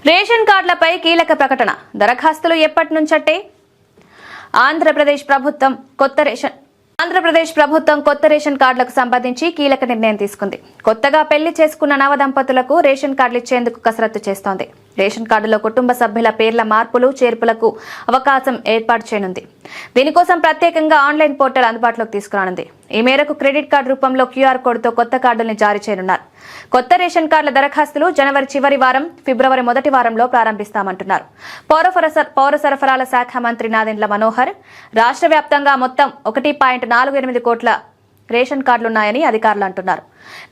Ration కార్డులపై కీలక ప్రకటన. దరఖాస్తులు ఎప్పటి నుంచట్టే? ఆంధ్రప్రదేశ్ ప్రభుత్వం కొత్త రేషన్ కార్డులకు సంబంధించి కీలక నిర్ణయం తీసుకుంది. కొత్తగా పెళ్లి చేసుకున్న నవ దంపతులకు రేషన్ కార్డులు ఇచ్చేందుకు కసరత్తు చేస్తోంది. రేషన్ కార్డులో కుటుంబ సభ్యుల పేర్ల మార్పులు చేర్పులకు అవకాశం ఏర్పాటు చేయనుంది. దీనికోసం ప్రత్యేకంగా ఆన్లైన్ పోర్టల్ అందుబాటులోకి తీసుకురానుంది. ఈ మేరకు క్రెడిట్ కార్డు రూపంలో క్యూఆర్ కోడ్తో కొత్త కార్డుల్ని జారీ చేయనున్నారు. కొత్త రేషన్ కార్డుల దరఖాస్తులు జనవరి చివరి వారం, ఫిబ్రవరి మొదటి వారంలో ప్రారంభిస్తామంటున్నారు. పౌర సరఫరాల శాఖ మంత్రి నాదెండ్ల మనోహర్. రాష్ట్ర వ్యాప్తంగా మొత్తం 1.48 కోట్ల రేషన్ కార్డులున్నాయని అధికారులు అంటున్నారు.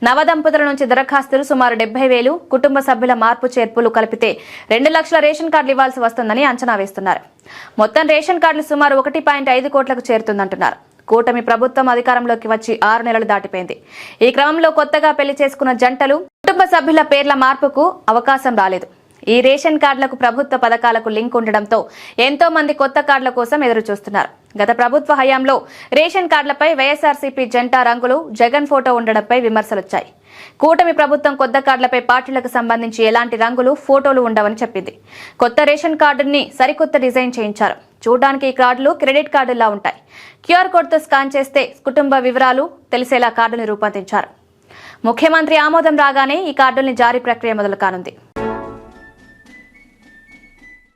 నవదంపతుల నుంచి దరఖాస్తులు సుమారు 70,000, కుటుంబ సభ్యుల మార్పు చేర్పులు కలిపితే 2 లక్షల రేషన్ కార్డులు ఇవ్వాల్సి వస్తుందని అంచనా వేస్తున్నారు. మొత్తం రేషన్ కార్డులు సుమారు 1.5 కోట్లకు చేరుతుందంటున్నారు. కూటమి ప్రభుత్వం అధికారంలోకి వచ్చి 6 నెలలు దాటిపోయింది. ఈ క్రమంలో కొత్తగా పెళ్లి చేసుకున్న జంటలు కుటుంబ సభ్యుల పేర్ల మార్పుకు అవకాశం రాలేదు. ఈ రేషన్ కార్డులకు ప్రభుత్వ పథకాలకు లింక్ ఉండడంతో ఎంతో మంది కొత్త కార్డుల కోసం ఎదురు చూస్తున్నారు. గత ప్రభుత్వ హయాంలో రేషన్ కార్డులపై వైఎస్ఆర్సీపీ జంట రంగులు, జగన్ ఫోటో ఉండడంపై విమర్శలొచ్చాయి. కూటమి ప్రభుత్వం కొత్త కార్డులపై పార్టీలకు సంబంధించి ఎలాంటి రంగులు, ఫోటోలు ఉండవని చెప్పింది. కొత్త రేషన్ కార్డుని సరికొత్త డిజైన్ చేయించారు. చూడడానికి ఈ కార్డులు క్రెడిట్ కార్డులా ఉంటాయి. క్యూఆర్ కోడ్తో స్కాన్ చేస్తే కుటుంబ వివరాలు తెలిసేలా కార్డుని రూపొందించారు. ముఖ్యమంత్రి ఆమోదం రాగానే ఈ కార్డుల్ని జారీ ప్రక్రియ మొదలు కానుంది.